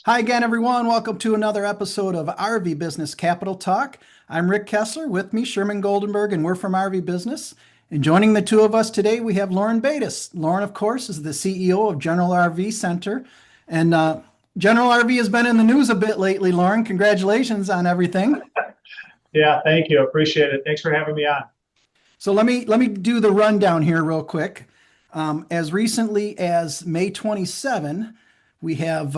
Hi again, everyone. Welcome to another episode of RV Business Capital Talk. I'm Rick Kessler, with me, Sherman Goldenberg, and we're from RV Business. And joining the two of us today, we have Loren Baidas. Loren, of course, is the CEO of General RV Center. And General RV has been in the news a bit lately, Loren. Congratulations on everything. Yeah, thank you. Appreciate it. Thanks for having me on. So let me do the rundown here real quick. As recently as May 27, we have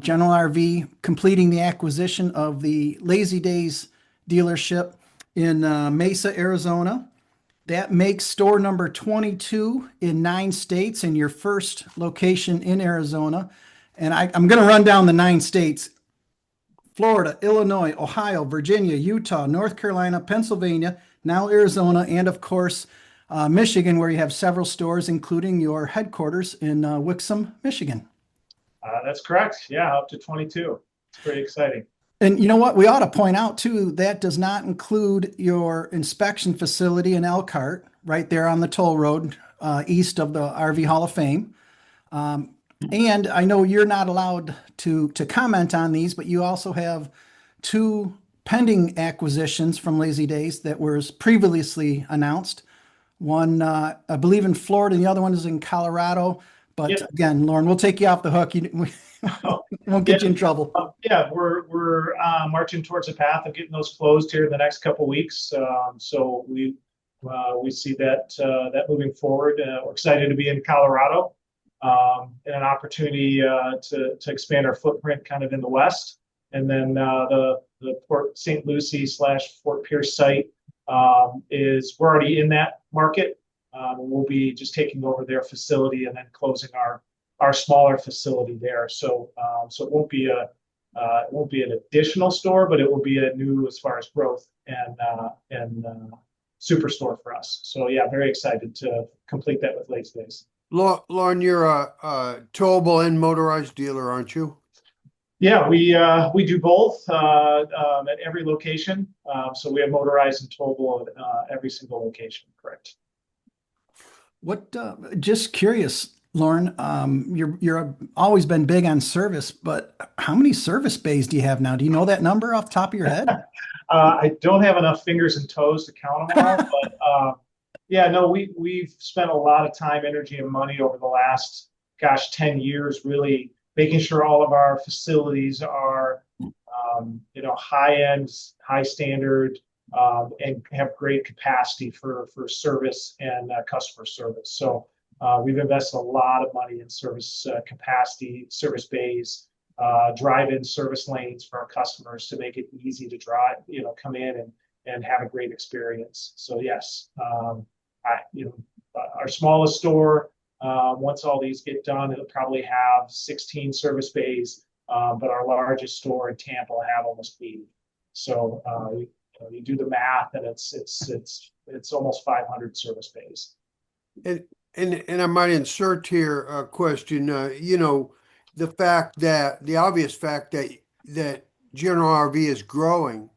General RV completing the acquisition of the Lazy Days dealership in Mesa, Arizona. That makes store number 22 in 9 states and your first location in Arizona. And I'm going to run down the 9 states: Florida, Illinois, Ohio, Virginia, Utah, North Carolina, Pennsylvania, now Arizona, and of course, Michigan, where you have several stores, including your headquarters in Wixom, Michigan. That's correct. Yeah, up to 22. It's pretty exciting. And you know what? We ought to point out too, that does not include your inspection facility in Elkhart, right there on the toll road, east of the RV Hall of Fame. And I know you're not allowed to comment on these, but you also have two pending acquisitions from Lazy Days that was previously announced. One, I believe in Florida, and the other one is in Colorado. But Yeah. again, Loren, we'll take you off the hook. We Oh, won't yeah. get you in trouble. Yeah, we're marching towards the path of getting those closed here in the next couple weeks. So we see that moving forward. We're excited to be in Colorado, and an opportunity to expand our footprint kind of in the west. And then the Port St. Lucie / Fort Pierce site is we're already in that market. We'll be just taking over their facility and then closing our smaller facility there. So it won't be an additional store, but it will be a new as far as growth and superstore for us. So yeah, very excited to complete that with Lazy Days. Lauren, you're a towable and motorized dealer, aren't you? Yeah, we do both at every location. So we have motorized and towable at every single location. Correct. Just curious, Loren, you're always been big on service, but how many service bays do you have now? Do you know that number off the top of your head? I don't have enough fingers and toes to count them all, but yeah, no, we've spent a lot of time, energy, and money over the last, 10 years, really making sure all of our facilities are, high end, high standard, and have great capacity for service and customer service. So we've invested a lot of money in service capacity, service bays, drive-in service lanes for our customers to make it easy to drive, come in and have a great experience. So yes, our smallest store, once all these get done, it'll probably have 16 service bays, but our largest store in Tampa will have almost 80. So you do the math, and it's almost 500 service bays. And I might insert here a question. The obvious fact that General RV is growing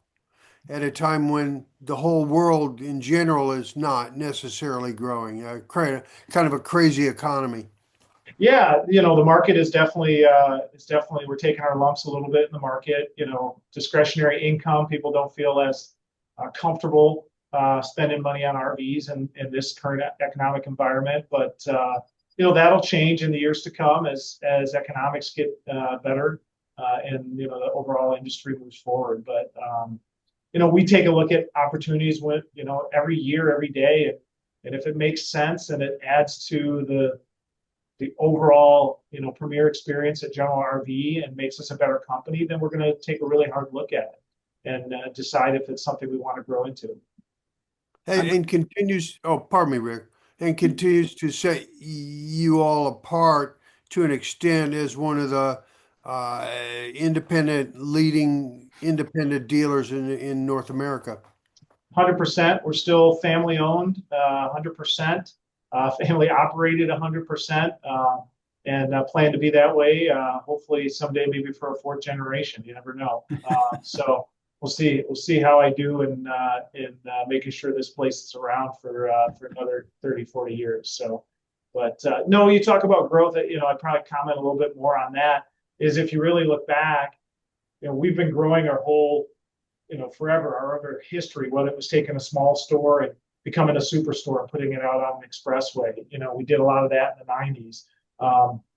at a time when the whole world in general is not necessarily growing. Kind of a crazy economy. Yeah, the market is definitely we're taking our lumps a little bit in the market. Discretionary income, people don't feel as comfortable spending money on RVs in this current economic environment, but that'll change in the years to come as economics get better, and the overall industry moves forward. But we take a look at opportunities with every year, every day, and if it makes sense and it adds to the overall premier experience at General RV and makes us a better company, then we're going to take a really hard look at it and decide if it's something we want to grow into. And continues, oh, pardon me, Rick, and continues to set you all apart to an extent as one of the leading independent dealers in North America. 100%. We're still family owned, 100%, family operated 100%, and plan to be that way. Hopefully someday, maybe for a fourth generation. You never know. So we'll see. We'll see how I do in making sure this place is around for another 30, 40 years. So, but no, you talk about growth. I'd probably comment a little bit more on that. is if you really look back, we've been growing our whole, forever, our other history, whether it was taking a small store and becoming a superstore and putting it out on the expressway. We did a lot of that in the 90s.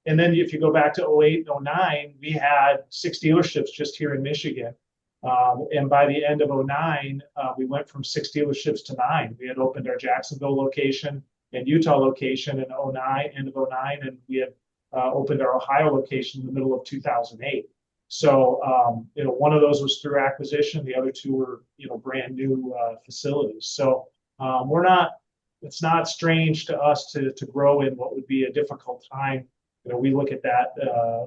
And then if you go back to 08 and 09, we had 6 dealerships just here in Michigan. And by the end of 09, we went from 6 dealerships to 9. We had opened our Jacksonville location and Utah location in 09, end of 09, and we had opened our Ohio location in the middle of 2008. So, one of those was through acquisition. The other 2 were, brand new facilities. So it's not strange to us to grow in what would be a difficult time. We look at that.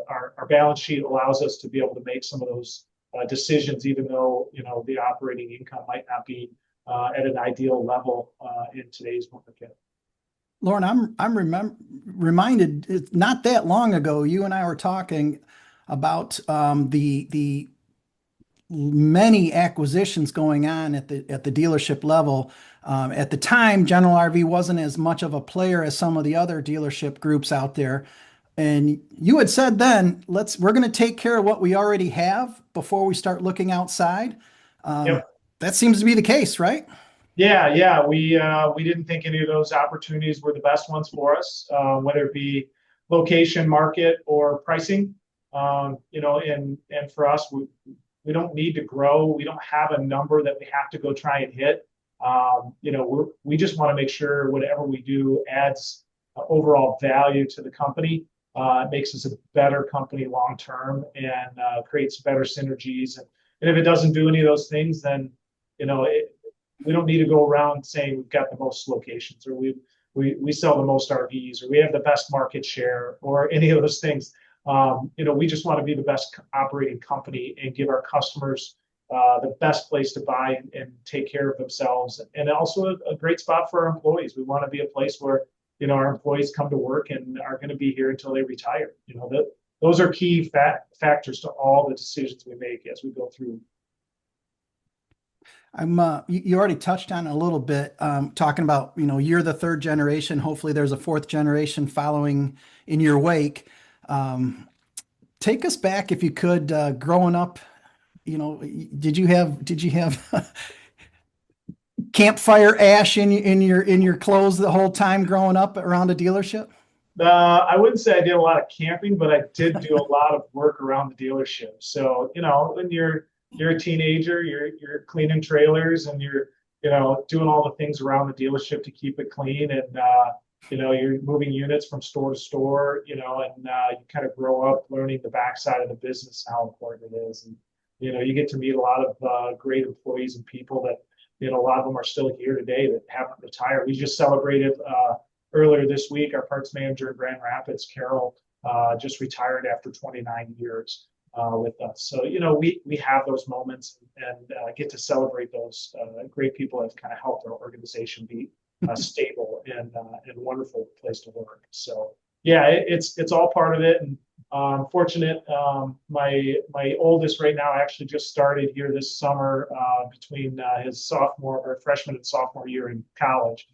Our balance sheet allows us to be able to make some of those decisions, even though, the operating income might not be at an ideal level in today's market. Loren, I'm reminded it's not that long ago, you and I were talking about the many acquisitions going on at the dealership level. At the time, General RV wasn't as much of a player as some of the other dealership groups out there. And you had said then, we're going to take care of what we already have before we start looking outside. Yep. That seems to be the case, right? Yeah. We didn't think any of those opportunities were the best ones for us, whether it be location, market, or pricing. And for us, we don't need to grow. We don't have a number that we have to go try and hit. We just want to make sure whatever we do adds overall value to the company. It makes us a better company long term and creates better synergies. And if it doesn't do any of those things, then we don't need to go around saying we've got the most locations, or we sell the most RVs, or we have the best market share, or any of those things. We just want to be the best operating company and give our customers the best place to buy and take care of themselves, and also a great spot for our employees. We want to be a place where our employees come to work and are going to be here until they retire. Those are key factors to all the decisions we make as we go through. You already touched on it a little bit, talking about, you're the 3rd generation. Hopefully there's a 4th generation following in your wake. Take us back, if you could, growing up, did you have campfire ash in your clothes the whole time growing up around a dealership? I wouldn't say I did a lot of camping, but I did do a lot of work around the dealership. So, when you're a teenager, you're cleaning trailers, and you're doing all the things around the dealership to keep it clean, and you're moving units from store to store, and you kind of grow up learning the backside of the business and how important it is. And you get to meet a lot of great employees and people that a lot of them are still here today that haven't retired. We just celebrated earlier this week, our parts manager in Grand Rapids, Carol, just retired after 29 years with us. So, we have those moments and get to celebrate those great people that have kind of helped our organization be stable and wonderful place to work. So, yeah, it's all part of it. And fortunate, my oldest right now actually just started here this summer between his freshman and sophomore year in college.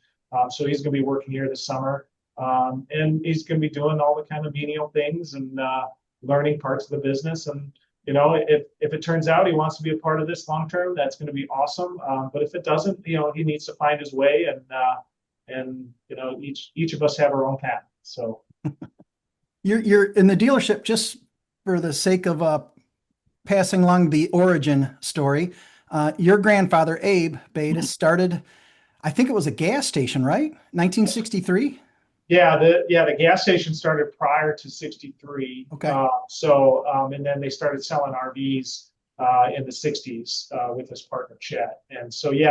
So he's going to be working here this summer, and he's going to be doing all the kind of menial things and learning parts of the business. And if it turns out he wants to be a part of this long term, that's going to be awesome. But if it doesn't, he needs to find his way, and each of us have our own path. So you're in the dealership, just for the sake of passing along the origin story. Your grandfather, Abe Baidas, started, I think it was a gas station, right? 1963? Yeah, the gas station started prior to 63. Okay. And then they started selling RVs in the 60s with his partner Chet. And so he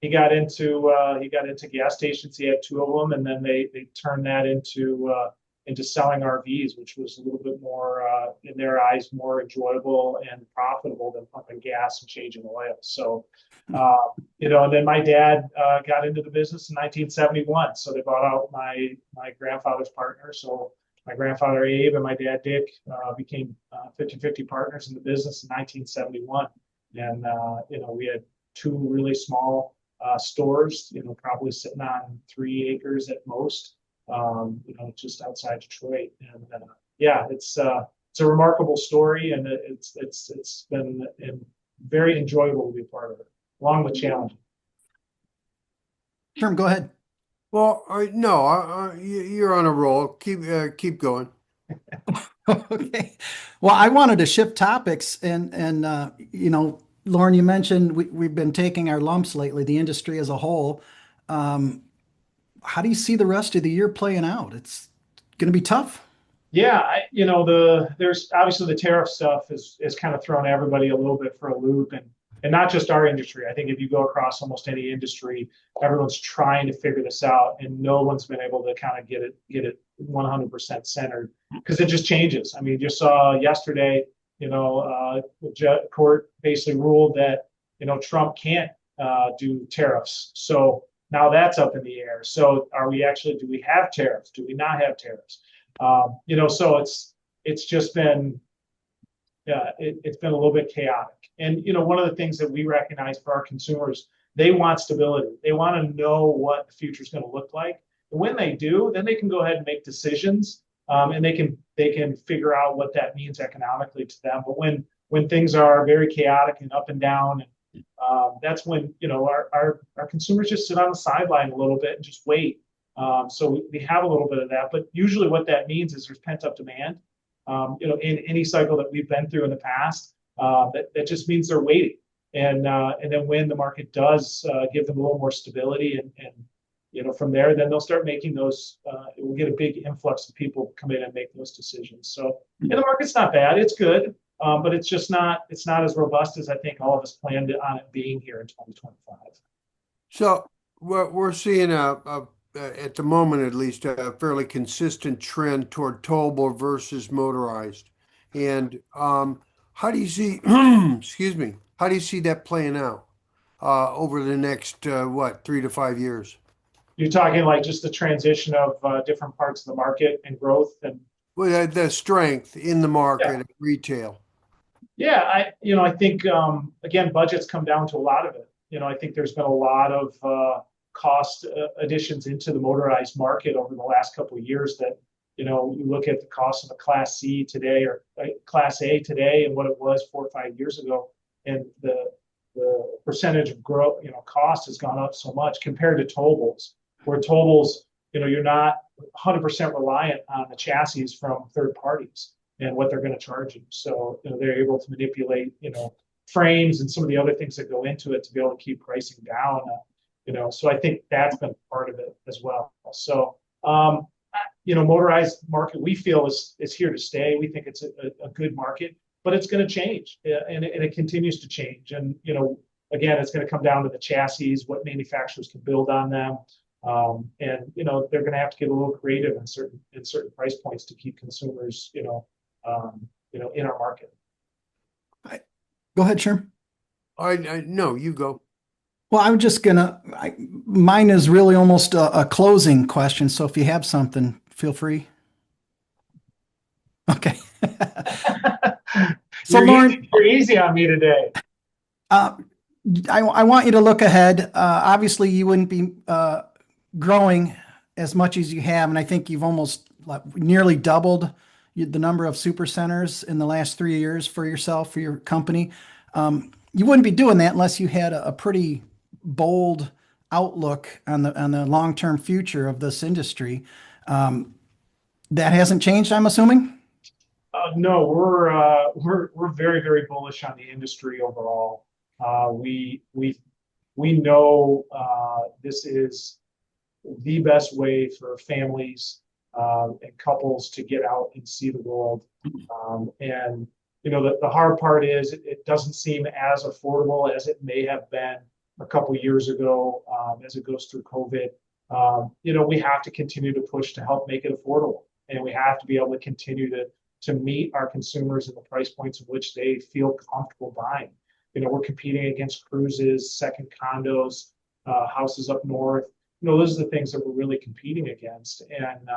got into gas stations. He had 2 of them, and then they turned that into selling RVs, which was a little bit more in their eyes more enjoyable and profitable than pumping gas and changing oil. So and then my dad got into the business in 1971. So they bought out my grandfather's partner. So my grandfather Abe and my dad Dick became 50-50 partners in the business in 1971. And we had 2 really small stores, probably sitting on 3 acres at most, just outside Detroit. And it's it's a remarkable story, and it's been very enjoyable to be a part of it, along with challenging. Sherm, go ahead. Well, no, you're on a roll. Keep going. Okay. Well, I wanted to shift topics and Loren, you mentioned we've been taking our lumps lately, the industry as a whole. How do you see the rest of the year playing out? It's going to be tough. Yeah, there's obviously the tariff stuff is kind of thrown everybody a little bit for a loop, and not just our industry. I think if you go across almost any industry, everyone's trying to figure this out, and no one's been able to kind of get it 100% centered because it just changes. I mean, you just saw yesterday, the court basically ruled that Trump can't do tariffs, so now that's up in the air. So do we have tariffs? Do we not have tariffs? So it's just been, it's been a little bit chaotic. And, one of the things that we recognize for our consumers, they want stability. They want to know what the future is going to look like. And when they do, then they can go ahead and make decisions, and they can figure out what that means economically to them. But when things are very chaotic and up and down, that's when, our consumers just sit on the sideline a little bit and just wait. So we have a little bit of that, but usually what that means is there's pent up demand. In any cycle that we've been through in the past, that just means they're waiting. And then when the market does give them a little more stability, and from there, then they'll start making those. We'll get a big influx of people come in and make those decisions. So the market's not bad; it's good, but it's just not. It's not as robust as I think all of us planned on it being here in 2025. So we're seeing at the moment at least, a fairly consistent trend toward towable versus motorized. And how do you see, excuse me, how do you see that playing out over the next, 3 to 5 years? You're talking like just the transition of different parts of the market and growth and. Well, the strength in the market at retail. Yeah, I think again, budgets come down to a lot of it. I think there's been a lot of cost additions into the motorized market over the last couple of years that, you look at the cost of a Class C today or Class A today and what it was 4 or 5 years ago. And the percentage of growth, cost has gone up so much compared to towables, where towables, you're not 100% reliant on the chassis from third parties and what they're going to charge you. So, they're able to manipulate, frames and some of the other things that go into it to be able to keep pricing down. So I think that's been part of it as well. So, motorized market we feel is here to stay. We think it's a good market, but it's going to change, and it continues to change. And again, it's going to come down to the chassis, what manufacturers can build on them, and they're going to have to get a little creative in certain price points to keep consumers, in our market. Go ahead, Sherm. No, you go. Well, I'm just mine is really almost a closing question. So if you have something, feel free. Okay. So Loren, you're easy on me today. I want you to look ahead. Obviously, you wouldn't be growing as much as you have, and I think you've almost nearly doubled the number of super centers in the last 3 years for yourself, for your company. You wouldn't be doing that unless you had a pretty bold outlook on the long-term future of this industry. That hasn't changed, I'm assuming? No, we're very, very bullish on the industry overall. We know this is the best way for families and couples to get out and see the world. And the hard part is it doesn't seem as affordable as it may have been a couple of years ago as it goes through COVID. We have to continue to push to help make it affordable, and we have to be able to continue to meet our consumers in the price points of which they feel comfortable buying. We're competing against cruises, second condos, houses up north. Those are the things that we're really competing against, and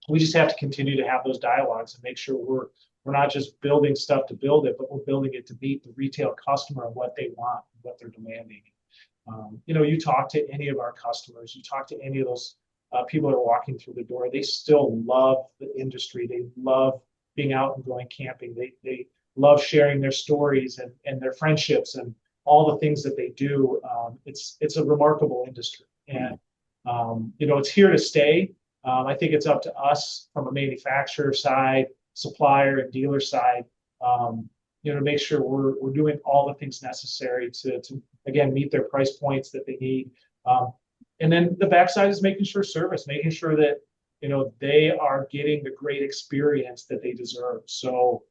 we just have to continue to have those dialogues and make sure we're not just building stuff to build it, but we're building it to meet the retail customer and what they want, and what they're demanding. You talk to any of our customers, you talk to any of those people that are walking through the door, they still love the industry. They love, being out and going camping. They love sharing their stories and their friendships and all the things that they do. It's a remarkable industry, and it's here to stay. I think it's up to us from a manufacturer side, supplier and dealer side, to make sure we're doing all the things necessary to again meet their price points that they need. And then the backside is making sure that they are getting the great experience that they deserve. So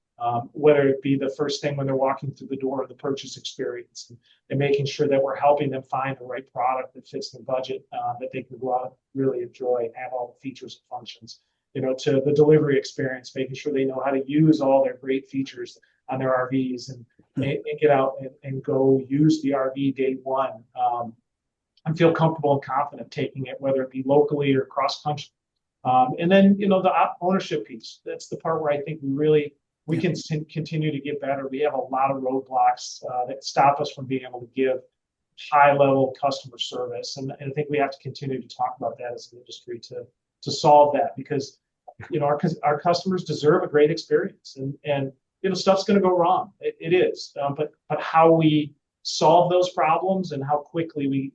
whether it be the first thing when they're walking through the door, of the purchase experience, and making sure that we're helping them find the right product that fits their budget, that they can go out and really enjoy and have all the features and functions, to the delivery experience, making sure they know how to use all their great features on their RVs and get out and go use the RV day one, and feel comfortable and confident taking it, whether it be locally or cross country. And then, the ownership piece, that's the part where I think we can continue to get better. We have a lot of roadblocks that stop us from being able to give high level customer service. And I think we have to continue to talk about that as an industry to solve that, because, our customers deserve a great experience, and stuff's going to go wrong. It is, but how we solve those problems and how quickly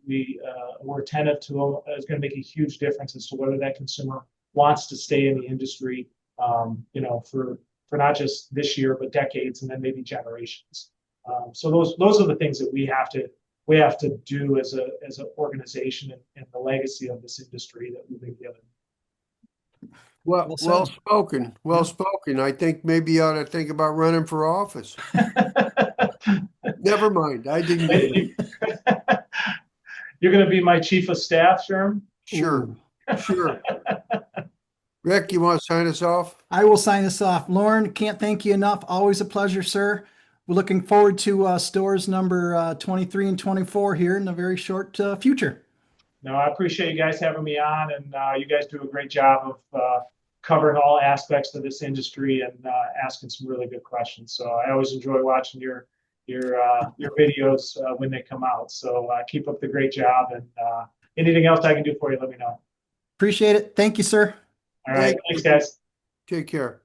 we're attentive to them is going to make a huge difference as to whether that consumer wants to stay in the industry, for not just this year, but decades, and then maybe generations. So those are the things that we have to do as an organization, and the legacy of this industry that we've been given. Well spoken. Well spoken. I think maybe you ought to think about running for office. Never mind. I didn't get it. You're going to be my chief of staff, Sherm? Sure. Rick, you want to sign us off? I will sign us off. Loren, can't thank you enough. Always a pleasure, sir. We're looking forward to stores number 23 and 24 here in the very short future. No, I appreciate you guys having me on, and you guys do a great job of covering all aspects of this industry and asking some really good questions. So I always enjoy watching your videos when they come out. So keep up the great job, and anything else I can do for you, let me know. Appreciate it. Thank you, sir. All right. Thanks, guys. Take care.